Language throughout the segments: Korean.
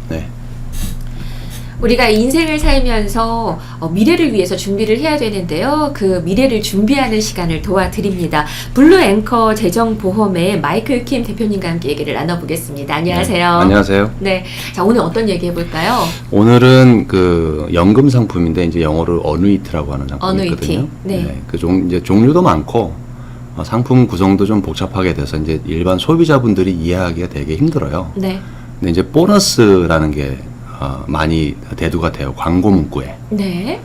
네. 우리가 인생을 살면서 미래를 위해서 준비를 해야 되는데요. 그 미래를 준비하는 시간을 도와드립니다. 블루 앵커 재정보험의 마이클 킴 대표님과 함께 얘기를 나눠보겠습니다. 안녕하세요. 네. 안녕하세요. 네. 자, 오늘 어떤 얘기 해볼까요? 오늘은 그 연금 상품인데 이제 영어로 어누이티라고 하는 상품이 있거든요. 네. 그 이제 종류도 많고 상품 구성도 좀 복잡하게 돼서 이제 일반 소비자분들이 이해하기가 되게 힘들어요. 네. 근데 이제 보너스라는 게 많이 대두가 돼요. 광고 문구에. 네.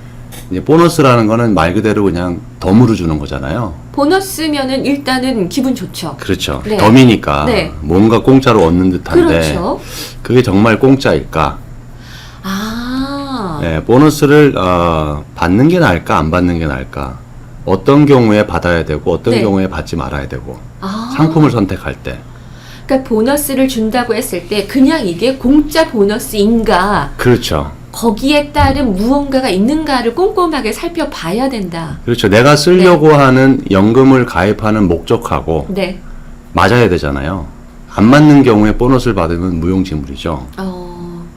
이제 보너스라는 거는 말 그대로 그냥 덤으로 주는 거잖아요. 보너스면은 일단은 기분 좋죠. 그렇죠. 네. 덤이니까 네. 뭔가 공짜로 얻는 듯한데 그렇죠. 그게 정말 공짜일까? 아. 네, 보너스를 받는 게 나을까 안 받는 게 나을까? 어떤 경우에 받아야 되고 어떤 네. 경우에 받지 말아야 되고 아. 상품을 선택할 때. 그러니까 보너스를 준다고 했을 때 그냥 이게 공짜 보너스인가 그렇죠. 거기에 따른 무언가가 있는가를 꼼꼼하게 살펴봐야 된다. 그렇죠. 내가 쓰려고 하는 연금을 가입하는 목적하고 네. 맞아야 되잖아요. 안 맞는 경우에 보너스를 받으면 무용지물이죠.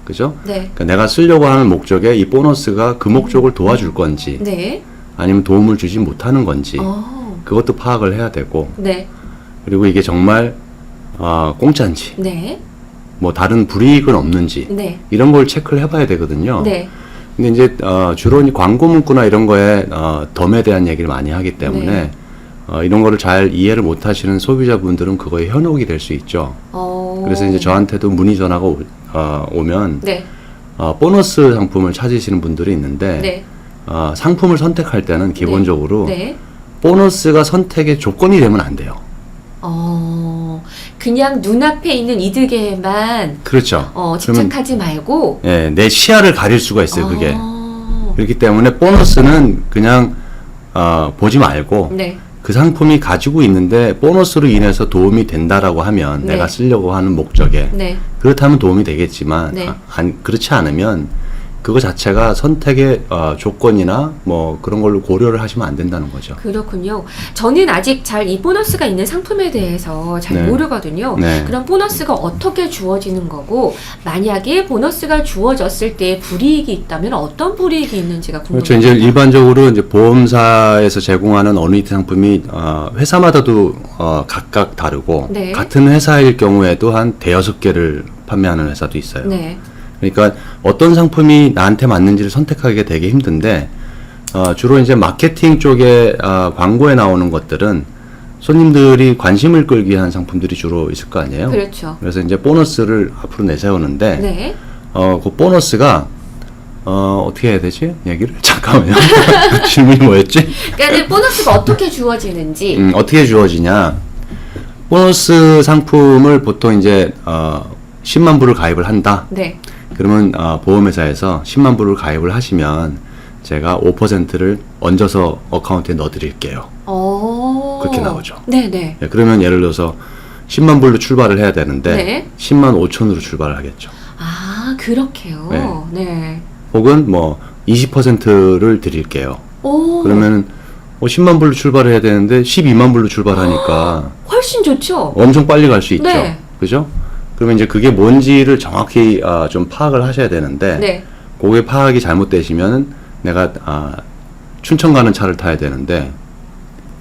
그죠? 네. 그러니까 내가 쓰려고 하는 목적에 이 보너스가 그 목적을 도와줄 건지 네. 아니면 도움을 주지 못하는 건지 어. 그것도 파악을 해야 되고 네. 그리고 이게 정말 공짜인지 네. 뭐 다른 불이익은 없는지 네. 이런 걸 체크를 해봐야 되거든요. 네. 근데 이제 주로 이 광고 문구나 이런 거에 덤에 대한 얘기를 많이 하기 때문에 네. 이런 거를 잘 이해를 못 하시는 소비자분들은 그거에 현혹이 될 수 있죠. 그래서 이제 저한테도 문의 전화가 오면 네. 보너스 상품을 찾으시는 분들이 있는데 네. 상품을 선택할 때는 기본적으로 네. 보너스가 선택의 조건이 되면 안 돼요. 그냥 눈앞에 있는 이득에만 그렇죠. 집착하지 말고 예, 내 시야를 가릴 수가 있어요. 그게. 어. 그렇기 때문에 보너스는 그냥 보지 말고 네. 그 상품이 가지고 있는데 보너스로 인해서 도움이 된다라고 하면 네. 내가 쓰려고 하는 목적에 네. 그렇다면 도움이 되겠지만 네. 그렇지 않으면 그거 자체가 선택의 조건이나 뭐 그런 걸로 고려를 하시면 안 된다는 거죠. 그렇군요. 저는 아직 잘 이 보너스가 있는 상품에 대해서 잘 네. 모르거든요. 네. 그럼 보너스가 어떻게 주어지는 거고 만약에 보너스가 주어졌을 때 불이익이 있다면 어떤 불이익이 있는지가 궁금합니다. 그렇죠. 이제 일반적으로 이제 보험사에서 제공하는 어누이티 상품이 회사마다도 각각 다르고 네. 같은 회사일 경우에도 한 대여섯 개를 판매하는 회사도 있어요. 네. 그러니까 어떤 상품이 나한테 맞는지를 선택하기가 되게 힘든데 주로 이제 마케팅 쪽에 광고에 나오는 것들은 손님들이 관심을 끌기 위한 상품들이 주로 있을 거 아니에요. 그렇죠. 그래서 이제 보너스를 앞으로 내세우는데 네. 그 보너스가 어떻게 해야 되지? 얘기를 잠깐만요. 질문이 뭐였지? 그러니까 보너스가 어떻게 주어지는지. 어떻게 주어지냐? 보너스 상품을 보통 이제 10만 불을 가입을 한다. 네. 그러면 보험회사에서 10만 불을 가입을 하시면 제가 5%를 얹어서 어카운트에 넣어드릴게요. 그렇게 나오죠. 네네. 예, 그러면 예를 들어서 10만 불로 출발을 해야 되는데 네. 10만 5천으로 출발을 하겠죠. 아, 그렇게요. 네. 혹은 뭐 20%를 드릴게요. 오. 그러면 10만 불로 출발을 해야 되는데 12만 불로 출발하니까 훨씬 좋죠. 엄청 빨리 갈 수 있죠. 네. 그죠? 그러면 이제 그게 뭔지를 정확히 좀 파악을 하셔야 되는데 네. 그게 파악이 잘못되시면 내가 춘천 가는 차를 타야 되는데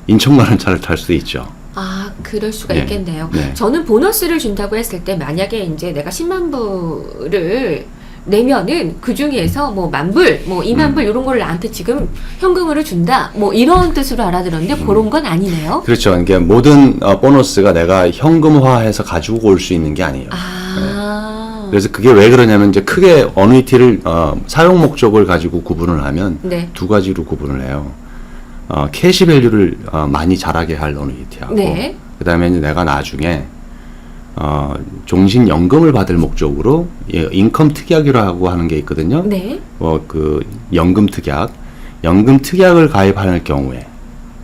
인천 가는 차를 탈 수도 있죠. 아, 그럴 수가 네. 있겠네요. 네. 저는 보너스를 준다고 했을 때 만약에 이제 내가 10만 불을 내면은 그 중에서 뭐 10,000불, 뭐 20,000불 이런 걸 나한테 지금 현금으로 준다. 뭐 이런 뜻으로 알아들었는데 그런 건 아니네요. 그렇죠. 그러니까 모든 보너스가 내가 현금화해서 가지고 올 수 있는 게 아니에요. 아. 그래서 그게 왜 그러냐면 이제 크게 어누이티를 사용 목적을 가지고 구분을 하면 네. 두 가지로 구분을 해요. 캐시 밸류를 많이 자라게 할 어누이티하고 네. 그다음에 이제 내가 나중에 종신연금을 받을 목적으로 인컴 특약이라고 하는 게 있거든요. 네. 그 연금 특약을 가입하는 경우에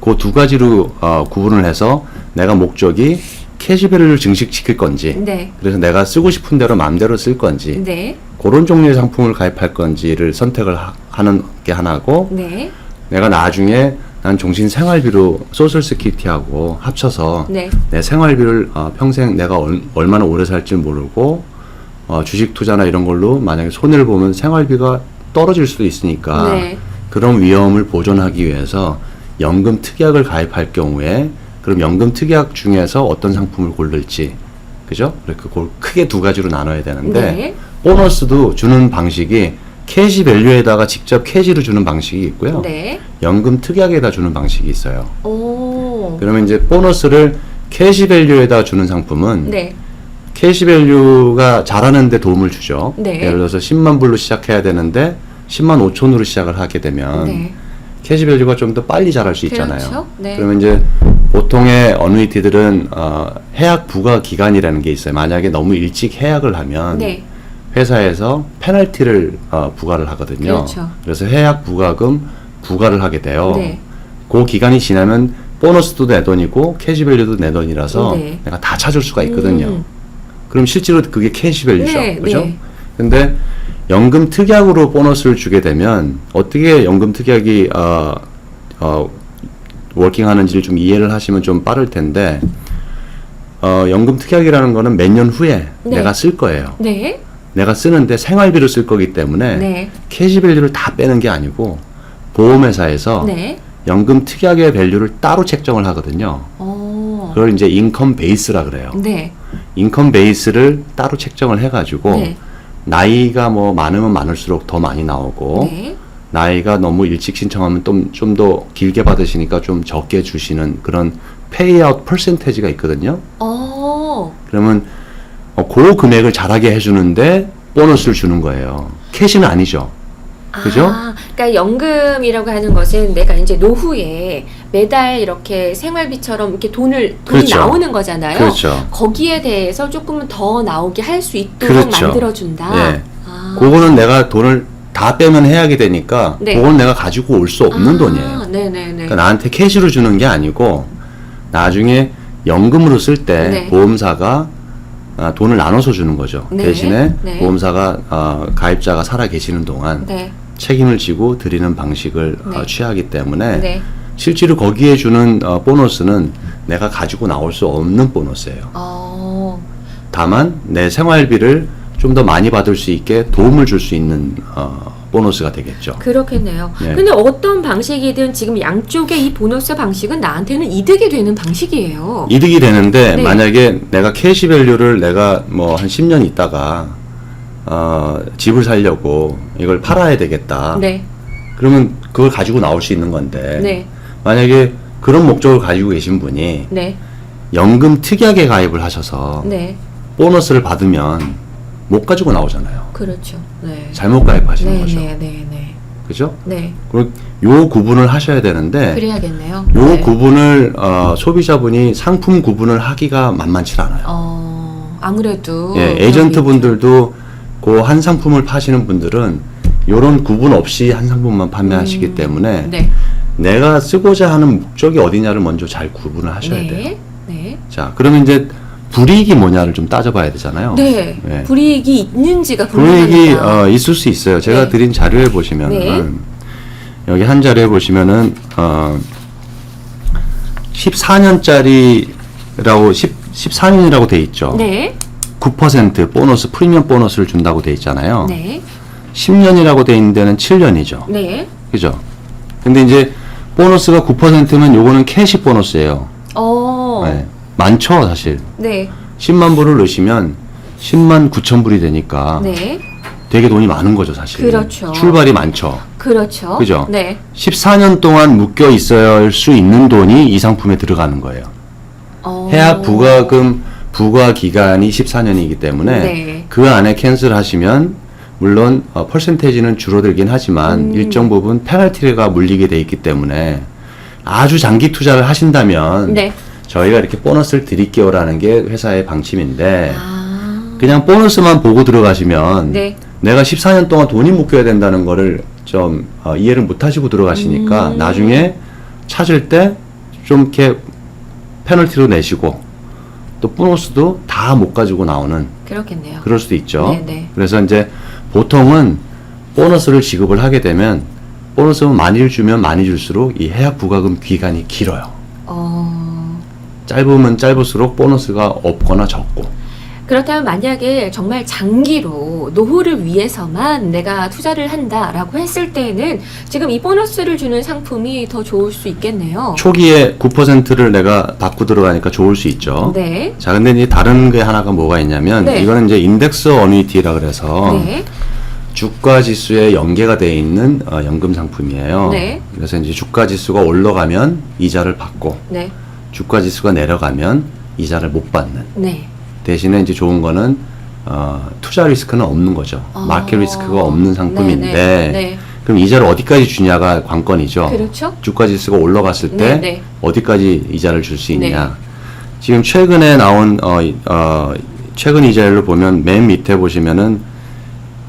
그 두 가지로 구분을 해서 내가 목적이 캐시밸류를 증식시킬 건지 네. 그래서 내가 쓰고 싶은 대로 마음대로 쓸 건지 네. 그런 종류의 상품을 가입할 건지를 선택을 하는 게 하나고 네. 내가 나중에 난 종신 생활비로 소셜 시큐리티하고 합쳐서 네. 내 생활비를 평생 내가 얼마나 오래 살지 모르고 주식 투자나 이런 걸로 만약에 손해를 보면 생활비가 떨어질 수도 있으니까 네. 그런 위험을 보존하기 위해서 연금 특약을 가입할 경우에 그럼 연금 특약 중에서 어떤 상품을 고를지 그죠? 그걸 크게 두 가지로 나눠야 되는데 네. 보너스도 주는 방식이 캐시 밸류에다가 직접 캐시를 주는 방식이 있고요. 네. 연금 특약에다 주는 방식이 있어요. 오. 그러면 이제 보너스를 캐시 밸류에다 주는 상품은 네. 캐시 밸류가 자라는데 도움을 주죠. 네. 예를 들어서 10만 불로 시작해야 되는데 10만 5천으로 시작을 하게 되면 네. 캐시 밸류가 좀 더 빨리 자랄 수 있잖아요. 그렇죠. 네. 그러면 이제 보통의 어누이티들은 해약 부과 기간이라는 게 있어요. 만약에 너무 일찍 해약을 하면 네. 회사에서 페널티를 부과를 하거든요. 그렇죠. 그래서 해약 부과금 부과를 하게 돼요. 네. 그 기간이 지나면 보너스도 내 돈이고 캐시 밸류도 내 돈이라서 네. 내가 다 찾을 수가 있거든요. 그럼 실제로 그게 캐시 밸류죠. 네, 그죠? 네. 근데 연금 특약으로 보너스를 주게 되면 어떻게 연금 특약이 워킹하는지를 좀 이해를 하시면 좀 빠를 텐데 연금 특약이라는 거는 몇 년 후에 네. 내가 쓸 거예요. 네. 내가 쓰는데 생활비로 쓸 거기 때문에 네. 캐시 밸류를 다 빼는 게 아니고 보험회사에서 네. 연금 특약의 밸류를 따로 책정을 하거든요. 그걸 이제 인컴 베이스라 그래요. 네. 인컴 베이스를 따로 책정을 해가지고 네. 나이가 뭐 많으면 많을수록 더 많이 나오고 네. 나이가 너무 일찍 신청하면 좀 더 길게 받으시니까 좀 적게 주시는 그런 페이아웃 퍼센테이지가 있거든요. 그러면 그 금액을 자라게 해주는데 보너스를 주는 거예요. 캐시는 아니죠. 그죠? 아, 그러니까 연금이라고 하는 것은 내가 이제 노후에 매달 이렇게 생활비처럼 이렇게 돈이 그렇죠. 나오는 거잖아요. 그렇죠. 거기에 대해서 조금은 더 나오게 할 수 있도록 그렇죠. 만들어준다. 네. 아. 그거는 내가 돈을 다 빼면 해약이 되니까 네. 그건 내가 가지고 올 수 없는 돈이에요. 네네네. 그러니까 나한테 캐시로 주는 게 아니고 나중에 연금으로 쓸 때 네. 보험사가 돈을 나눠서 주는 거죠. 네. 대신에 네. 보험사가 가입자가 살아 계시는 동안 네. 책임을 지고 드리는 방식을 네. 취하기 때문에 네. 실제로 거기에 주는 보너스는 내가 가지고 나올 수 없는 보너스예요. 다만 내 생활비를 좀 더 많이 받을 수 있게 도움을 줄 수 있는 보너스가 되겠죠. 그렇겠네요. 네. 근데 어떤 방식이든 지금 양쪽의 이 보너스 방식은 나한테는 이득이 되는 방식이에요. 이득이 되는데 네. 만약에 내가 캐시 밸류를 내가 뭐 한 10년 있다가 집을 살려고 이걸 팔아야 되겠다. 네. 그러면 그걸 가지고 나올 수 있는 건데 네. 만약에 그런 목적을 가지고 계신 분이 네. 연금 특약에 가입을 하셔서 네. 보너스를 받으면 못 가지고 나오잖아요. 그렇죠. 네. 잘못 가입하시는 네, 거죠. 네, 네, 네. 그죠? 네. 그리고 요 구분을 하셔야 되는데 그래야겠네요. 요 네. 구분을 소비자분이 상품 구분을 하기가 만만치 않아요. 아무래도 예, 에이전트 분들도 그 한 상품을 파시는 분들은 요런 구분 없이 한 상품만 판매하시기 때문에 네. 내가 쓰고자 하는 목적이 어디냐를 먼저 잘 구분을 하셔야 돼요. 네. 네. 자, 그러면 이제 불이익이 뭐냐를 좀 따져봐야 되잖아요. 네. 예. 불이익이 있는지가 불이익이 궁금합니다. 있을 수 있어요. 제가 네. 드린 자료에 보시면은 네. 여기 한 자료에 보시면은 14년짜리라고 14년이라고 돼 있죠. 네. 9% 보너스 프리미엄 보너스를 준다고 돼 있잖아요. 네. 10년이라고 돼 있는 데는 7년이죠. 네. 그죠? 근데 이제 보너스가 9%면 요거는 캐시 보너스예요. 네. 많죠, 사실. 네. 10만 불을 넣으시면 10만 9천 불이 되니까 네. 되게 돈이 많은 거죠, 사실. 그렇죠. 출발이 많죠. 그렇죠. 그죠? 네. 14년 동안 묶여 있어야 수 있는 돈이 이 상품에 들어가는 거예요. 해약 부과금 부과 기간이 14년이기 때문에 네. 그 안에 캔슬하시면 물론 퍼센테이지는 줄어들긴 하지만 일정 부분 페널티가 물리게 돼 있기 때문에 아주 장기 투자를 하신다면 네. 저희가 이렇게 보너스를 드릴게요라는 게 회사의 방침인데 아. 그냥 보너스만 보고 들어가시면 네. 내가 14년 동안 돈이 묶여야 된다는 거를 좀 이해를 못 하시고 들어가시니까 나중에 찾을 때 좀 이렇게 페널티로 내시고 또 보너스도 다 못 가지고 나오는 그렇겠네요. 그럴 수도 있죠. 네네. 그래서 이제 보통은 보너스를 지급을 하게 되면 보너스는 많이 주면 많이 줄수록 이 해약 부과금 기간이 길어요. 짧으면 짧을수록 보너스가 없거나 적고. 그렇다면 만약에 정말 장기로 노후를 위해서만 내가 투자를 한다라고 했을 때는 지금 이 보너스를 주는 상품이 더 좋을 수 있겠네요. 초기에 9%를 내가 받고 들어가니까 좋을 수 있죠. 네. 자, 근데 이제 다른 게 하나가 뭐가 있냐면 네. 이거는 이제 인덱스 어뉴이티라 그래서 네. 주가 지수에 연계가 되어 있는 연금 상품이에요. 네. 그래서 이제 주가 지수가 올라가면 이자를 받고 네. 주가 지수가 내려가면 이자를 못 받는. 네. 대신에 이제 좋은 거는 투자 리스크는 없는 거죠. 마켓 리스크가 없는 상품인데 네, 네. 그럼 이자를 어디까지 주냐가 관건이죠. 그렇죠. 주가 지수가 올라갔을 때 네, 네. 어디까지 이자를 줄 수 있냐. 네. 지금 최근에 나온 최근 이자율을 보면 맨 밑에 보시면은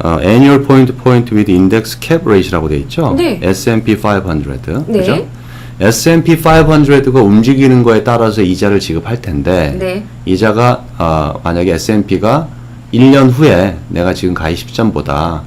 annual point with index cap rate라고 돼 있죠. 네. S&P 500. 네. 그죠? S&P 500가 움직이는 거에 따라서 이자를 지급할 텐데 네. 이자가 만약에 S&P가 1년 후에 내가 지금 가입 시점보다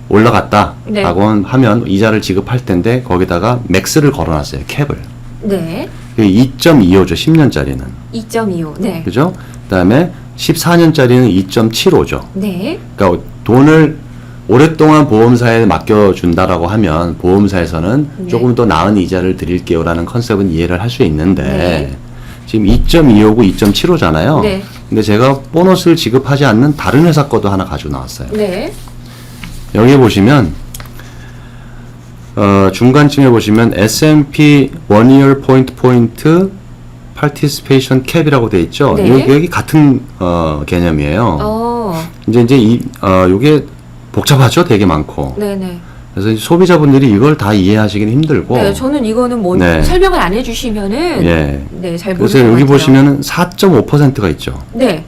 올라갔다 네. 라고 하면 이자를 지급할 텐데 거기다가 맥스를 걸어놨어요. 캡을. 네. 2.25죠. 10년짜리는. 2.25. 네. 그죠? 그다음에 14년짜리는 2.75죠. 네. 그러니까 돈을 오랫동안 보험사에 맡겨준다라고 하면 보험사에서는 네. 조금 더 나은 이자를 드릴게요라는 컨셉은 이해를 할 수 있는데 네. 지금 2.25고 2.75잖아요. 네. 근데 제가 보너스를 지급하지 않는 다른 회사 거도 하나 가지고 나왔어요. 네. 여기 보시면 중간쯤에 보시면 S&P One Year Point Participation Cap이라고 돼 있죠. 네. 여기 같은 개념이에요. 이제 요게 복잡하죠. 되게 많고. 네네. 그래서 이제 소비자분들이 이걸 다 이해하시기는 힘들고. 네, 저는 이거는 뭐 네. 설명을 안 해주시면은 예. 네, 잘 모르는 그래서 것 여기 같아요. 보시면은 4.5%가 있죠. 네.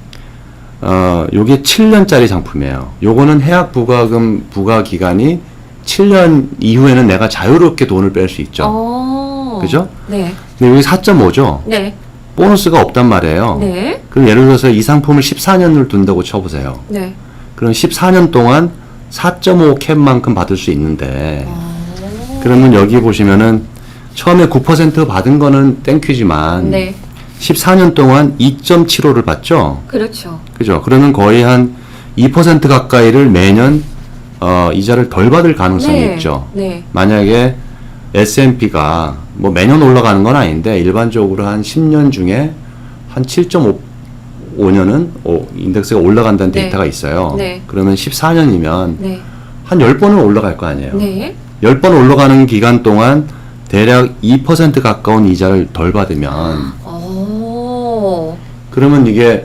요게 7년짜리 상품이에요. 요거는 해약 부과금 부과 기간이 7년 이후에는 내가 자유롭게 돈을 뺄 수 있죠. 그죠? 네. 근데 여기 4.5죠. 네. 보너스가 없단 말이에요. 네. 그럼 예를 들어서 이 상품을 14년을 둔다고 쳐보세요. 네. 그럼 14년 동안 4.5 캡만큼 받을 수 있는데 그러면 여기 보시면은 처음에 9% 받은 거는 땡큐지만 네. 14년 동안 2.75를 받죠. 그렇죠. 그죠? 그러면 거의 한 2% 가까이를 매년 이자를 덜 받을 가능성이 네. 있죠. 네. 만약에 S&P가 뭐 매년 올라가는 건 아닌데 일반적으로 한 10년 중에 한 7.5년은 인덱스가 올라간다는 네. 데이터가 있어요. 네. 그러면 14년이면 네. 한 10번은 올라갈 거 아니에요. 네. 10번 올라가는 기간 동안 대략 2% 가까운 이자를 덜 받으면 그러면 이게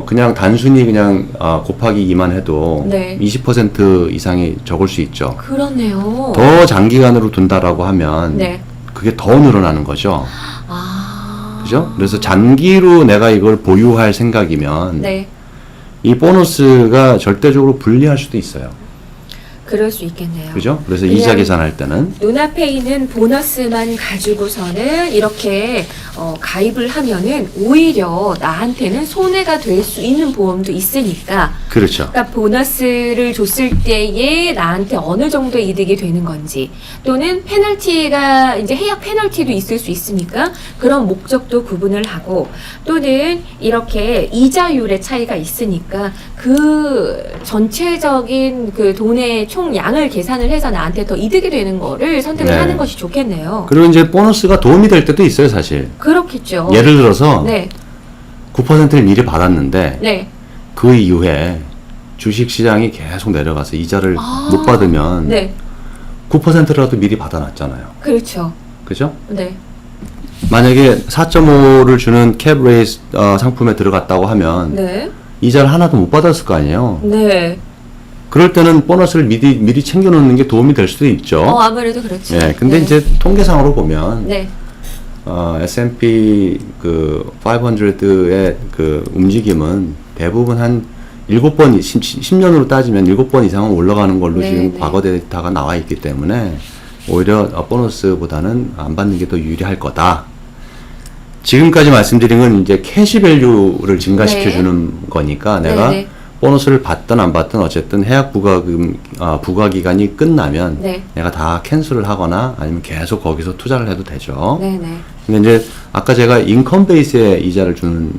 그냥 단순히 그냥 곱하기 2만 해도 네. 20% 이상이 적을 수 있죠. 그렇네요. 더 장기간으로 둔다라고 하면 네. 그게 더 늘어나는 거죠. 아. 그죠? 그래서 장기로 내가 이걸 보유할 생각이면 네. 이 보너스가 절대적으로 불리할 수도 있어요. 그럴 수 있겠네요. 그죠? 그래서 그냥 이자 계산할 때는 눈앞에 있는 보너스만 가지고서는 이렇게 가입을 하면은 오히려 나한테는 손해가 될 수 있는 보험도 있으니까 그렇죠. 그러니까 보너스를 줬을 때에 나한테 어느 정도 이득이 되는 건지 또는 페널티가 이제 해약 페널티도 있을 수 있으니까 그런 목적도 구분을 하고 또는 이렇게 이자율의 차이가 있으니까 그 전체적인 그 돈의 총 양을 계산을 해서 나한테 더 이득이 되는 거를 선택을 네. 하는 것이 좋겠네요. 그리고 이제 보너스가 도움이 될 때도 있어요, 사실. 그렇겠죠. 예를 들어서 네, 9%를 미리 받았는데 네, 그 이후에 주식 시장이 계속 내려가서 이자를 못 받으면 네, 9%라도 미리 받아놨잖아요. 그렇죠. 그죠? 네, 만약에 4.5를 주는 캡 레이스 상품에 들어갔다고 하면 네, 이자를 하나도 못 받았을 거 아니에요. 네. 그럴 때는 보너스를 미리 챙겨놓는 게 도움이 될 수도 있죠. 아무래도 그렇죠. 예, 근데 네. 이제 통계상으로 보면 네, S&P 그 500의 그 움직임은 대부분 한 7번, 10년으로 따지면 7번 이상은 올라가는 걸로 네, 지금 네. 과거 데이터가 나와 있기 때문에 오히려 보너스보다는 안 받는 게 더 유리할 거다. 지금까지 말씀드린 건 이제 캐시밸류를 증가시켜주는 거니까 내가 네, 네. 보너스를 받든 안 받든 어쨌든 해약 부과금 부과 기간이 끝나면 네. 내가 다 캔슬을 하거나 아니면 계속 거기서 투자를 해도 되죠. 네, 네. 근데 이제 아까 제가 인컴 베이스에 이자를 주는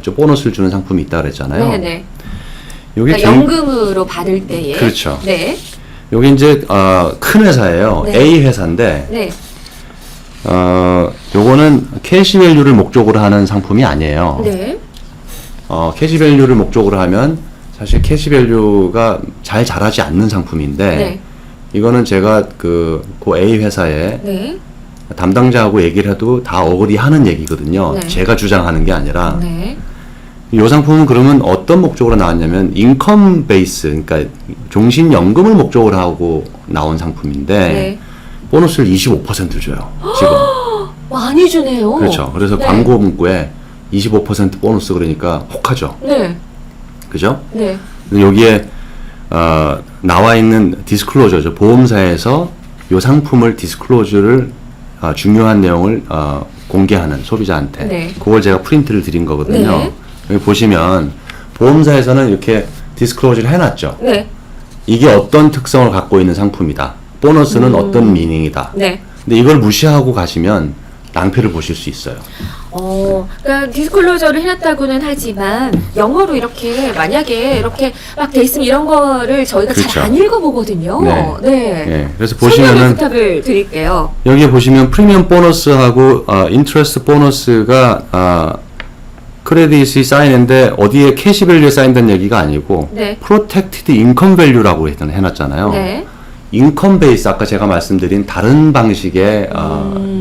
저 보너스를 주는 상품이 있다 그랬잖아요. 네네. 요게 그러니까 연금으로 받을 때에. 그렇죠. 네. 요게 이제 큰 회사예요. 네. A 회사인데 네. 요거는 캐시밸류를 목적으로 하는 상품이 아니에요. 네. 캐시밸류를 목적으로 하면 사실 캐시밸류가 잘 자라지 않는 상품인데 네. 이거는 제가 그 A 회사에 네. 담당자하고 얘기를 해도 다 어그리 하는 얘기거든요. 네. 제가 주장하는 게 아니라 네. 이 상품은 그러면 어떤 목적으로 나왔냐면 인컴 베이스, 그러니까 종신연금을 목적으로 하고 나온 상품인데 네. 보너스를 25% 줘요. 지금. 많이 주네요. 그렇죠. 그래서 네. 광고 문구에 25% 보너스 그러니까 혹하죠. 네. 그죠? 네. 근데 여기에 나와 있는 디스클로저죠. 보험사에서 이 상품을 디스클로저를 중요한 내용을 공개하는 소비자한테 네. 그걸 제가 프린트를 드린 거거든요. 네. 여기 보시면 보험사에서는 이렇게 디스클로저를 해놨죠. 네. 이게 어떤 특성을 갖고 있는 상품이다. 보너스는 어떤 미닝이다. 네. 근데 이걸 무시하고 가시면 낭패를 보실 수 있어요. 그러니까 디스클로저를 해놨다고는 하지만 영어로 이렇게 만약에 이렇게 막 돼 있으면 이런 거를 저희가 그렇죠. 잘 안 읽어보거든요. 네. 네. 예, 그래서 설명을 보시면은 부탁을 드릴게요. 여기에 보시면 프리미엄 보너스하고 인트레스트 보너스가 크레딧이 쌓이는데 어디에 캐시밸류에 쌓인다는 얘기가 아니고 네. 프로텍티드 인컴 밸류라고 해놨잖아요. 네. 인컴 베이스 아까 제가 말씀드린 다른 방식의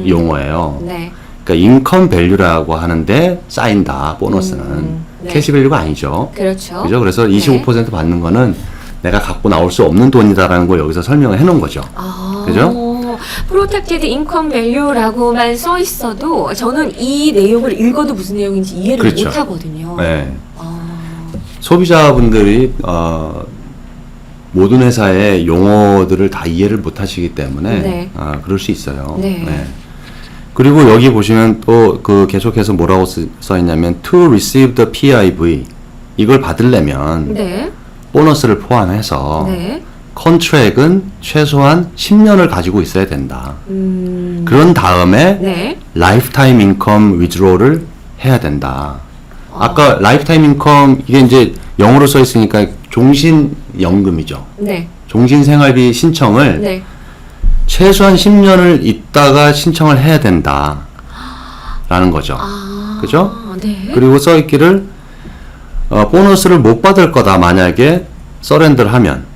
용어예요. 네. 그러니까 인컴 밸류라고 하는데 쌓인다 보너스는 네. 캐시밸류가 아니죠. 그렇죠. 그죠? 그래서 25% 받는 거는 내가 갖고 나올 수 없는 돈이다라는 걸 여기서 설명을 해놓은 거죠. 그죠? 프로텍티드 인컴 밸류라고만 써 있어도 저는 이 내용을 읽어도 무슨 내용인지 이해를 그렇죠. 못 하거든요. 네. 소비자분들이 모든 회사의 용어들을 다 이해를 못 하시기 때문에 네. 그럴 수 있어요. 네. 그리고 여기 보시면 또 그 계속해서 뭐라고 써 있냐면 to receive the PIV 이걸 받으려면 네. 보너스를 포함해서 네. 컨트랙은 최소한 10년을 가지고 있어야 된다. 그런 다음에 네. 라이프타임 인컴 위드로를 해야 된다. 아까 라이프타임 인컴 이게 이제 영어로 써 있으니까 종신연금이죠. 네. 종신생활비 신청을 네. 최소한 10년을 있다가 신청을 해야 된다. 라는 거죠. 그죠? 네. 그리고 써 있기를 보너스를 못 받을 거다. 만약에 서렌더를 하면.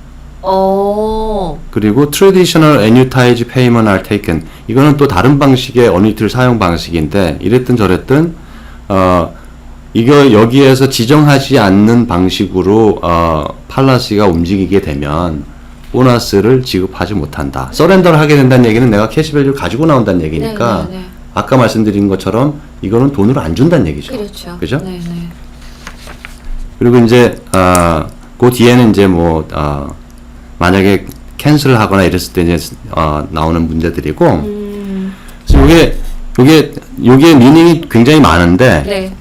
그리고 traditional annuitize payment are taken. 이거는 또 다른 방식의 어니티를 사용 방식인데 이랬든 저랬든 이거 여기에서 지정하지 않는 방식으로 팔라시가 움직이게 되면 보너스를 지급하지 못한다. 서렌더를 하게 된다는 얘기는 내가 캐시밸류를 가지고 나온다는 얘기니까 네. 아까 말씀드린 것처럼 이거는 돈으로 안 준다는 얘기죠. 그렇죠. 그죠? 네. 네. 그리고 이제 그 뒤에는 이제 뭐 만약에 캔슬을 하거나 이랬을 때 이제 나오는 문제들이고 그래서 요게 미닝이 굉장히 많은데 네.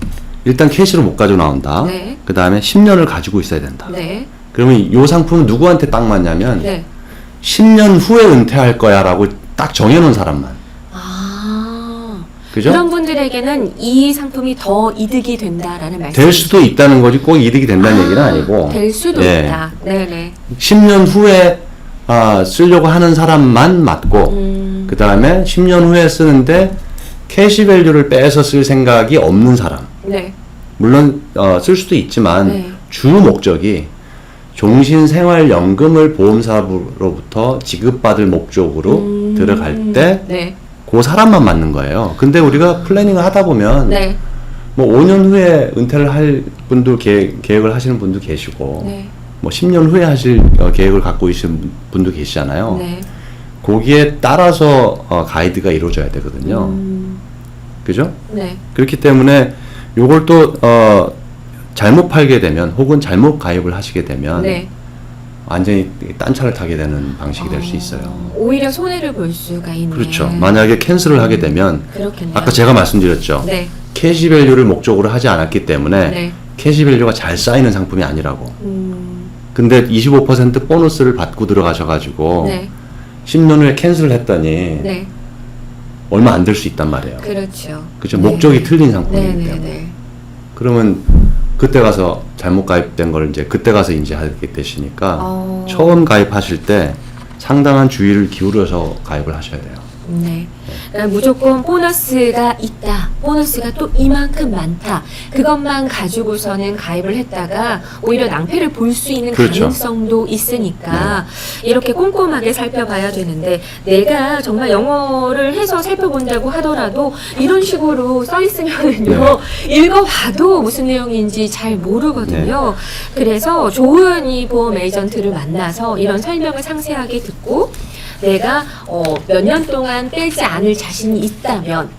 일단 캐시로 못 가지고 나온다. 네. 그 다음에 10년을 가지고 있어야 된다. 네. 그러면 이 상품은 누구한테 딱 맞냐면 네. 10년 후에 은퇴할 거야 라고 딱 정해놓은 사람만. 그죠? 그런 분들에게는 이 상품이 더 이득이 된다라는 말씀. 될 수도 있다는 거지 꼭 이득이 된다는 얘기는 아니고 될 수도 예. 있다. 네네. 10년 후에 쓰려고 하는 사람만 맞고 그 다음에 10년 후에 쓰는데 캐시밸류를 빼서 쓸 생각이 없는 사람. 네. 물론 쓸 수도 있지만 네. 주 목적이 종신생활연금을 보험사로부터 지급받을 목적으로 들어갈 때 네. 그 사람만 맞는 거예요. 근데 우리가 플래닝을 하다 보면 네. 뭐 5년 후에 은퇴를 할 분도 계획을 하시는 분도 계시고 네. 뭐 10년 후에 하실 계획을 갖고 계신 분도 계시잖아요. 네. 거기에 따라서 가이드가 이루어져야 되거든요. 그죠? 네. 그렇기 때문에 요걸 또 잘못 팔게 되면 혹은 잘못 가입을 하시게 되면 네. 완전히 딴차를 타게 되는 방식이 될 수 있어요. 오히려 손해를 볼 수가 있네요. 그렇죠. 만약에 캔슬을 하게 되면 그렇겠네요. 아까 제가 말씀드렸죠. 네. 캐시밸류를 목적으로 하지 않았기 때문에 네. 캐시밸류가 잘 쌓이는 상품이 아니라고. 근데 25% 보너스를 받고 들어가셔가지고 네. 10년 후에 캔슬을 했더니 네. 얼마 안 될 수 있단 말이에요. 그렇죠. 그죠? 네. 목적이 틀린 상품이기 때문에. 네네네. 그러면 그때 가서 잘못 가입된 걸 이제 그때 가서 인지하게 되시니까 처음 가입하실 때 상당한 주의를 기울여서 가입을 하셔야 돼요. 네. 그러니까 무조건 보너스가 있다. 보너스가 또 이만큼 많다. 그것만 가지고서는 가입을 했다가 오히려 낭패를 볼 수 있는 그렇죠. 가능성도 있으니까 이렇게 꼼꼼하게 살펴봐야 되는데 내가 정말 영어를 해서 살펴본다고 하더라도 이런 식으로 써 있으면은요 읽어봐도 무슨 내용인지 잘 모르거든요. 그래서 좋은 이 보험 에이전트를 만나서 이런 설명을 상세하게 듣고 내가 몇 년 동안 떼지 않을 자신이 있다면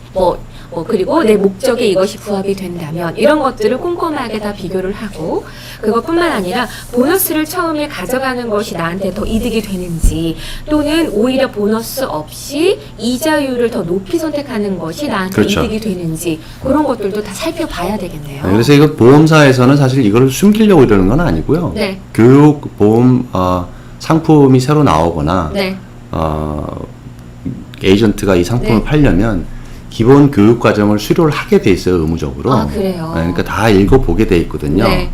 그리고 내 목적에 이것이 부합이 된다면 이런 것들을 꼼꼼하게 다 비교를 하고 그것뿐만 아니라 보너스를 처음에 가져가는 것이 나한테 더 이득이 되는지 또는 오히려 보너스 없이 이자율을 더 높이 선택하는 것이 나한테 그렇죠. 이득이 되는지 그런 것들도 다 살펴봐야 되겠네요. 네, 그래서 이거 보험사에서는 사실 이걸 숨기려고 이러는 건 아니고요. 네. 교육 보험 상품이 새로 나오거나 네. 에이전트가 이 상품을 네. 팔려면 기본 교육 과정을 수료를 하게 돼 있어요, 의무적으로. 아, 그래요? 네, 그러니까 다 읽어보게 돼 있거든요. 네.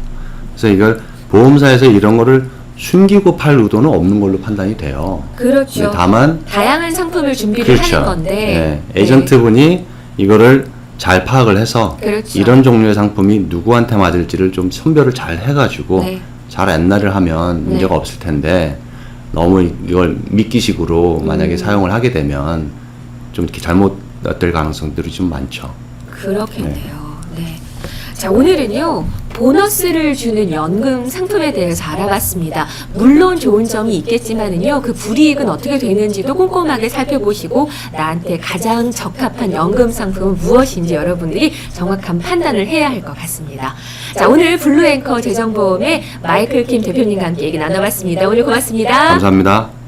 그래서 이걸 보험사에서 이런 거를 숨기고 팔 의도는 없는 걸로 판단이 돼요. 그렇죠. 네, 다만 다양한 상품을 준비를 그렇죠. 하는 건데 네, 에이전트분이 이거를 잘 파악을 해서 그렇죠. 이런 종류의 상품이 누구한테 맞을지를 좀 선별을 잘 해가지고 네. 잘 안내를 하면 문제가 없을 텐데 너무 이걸 미끼식으로 만약에 사용을 하게 되면 좀 이렇게 잘못될 가능성들이 좀 많죠. 그렇겠네요. 네. 자, 오늘은요, 보너스를 주는 연금 상품에 대해서 알아봤습니다. 물론 좋은 점이 있겠지만은요, 그 불이익은 어떻게 되는지도 꼼꼼하게 살펴보시고, 나한테 가장 적합한 연금 상품은 무엇인지 여러분들이 정확한 판단을 해야 할 것 같습니다. 자, 오늘 블루앵커 재정보험의 마이클 킴 대표님과 함께 얘기 나눠봤습니다. 오늘 고맙습니다. 감사합니다.